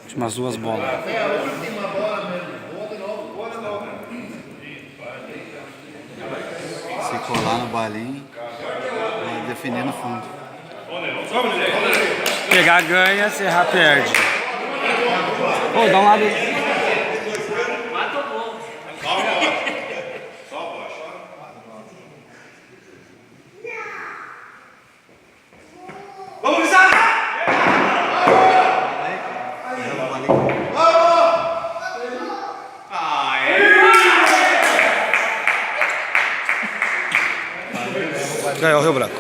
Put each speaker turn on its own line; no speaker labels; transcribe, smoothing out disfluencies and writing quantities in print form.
Últimas duas bolas.
É a última bola mesmo. Boa de novo, boa de novo.
Se colar no balinho, vai definir no fundo. Pegar ganha, se errar perde. Pô, dá um lado.
Vamos, Isaac!
Ganhou o Rio Branco.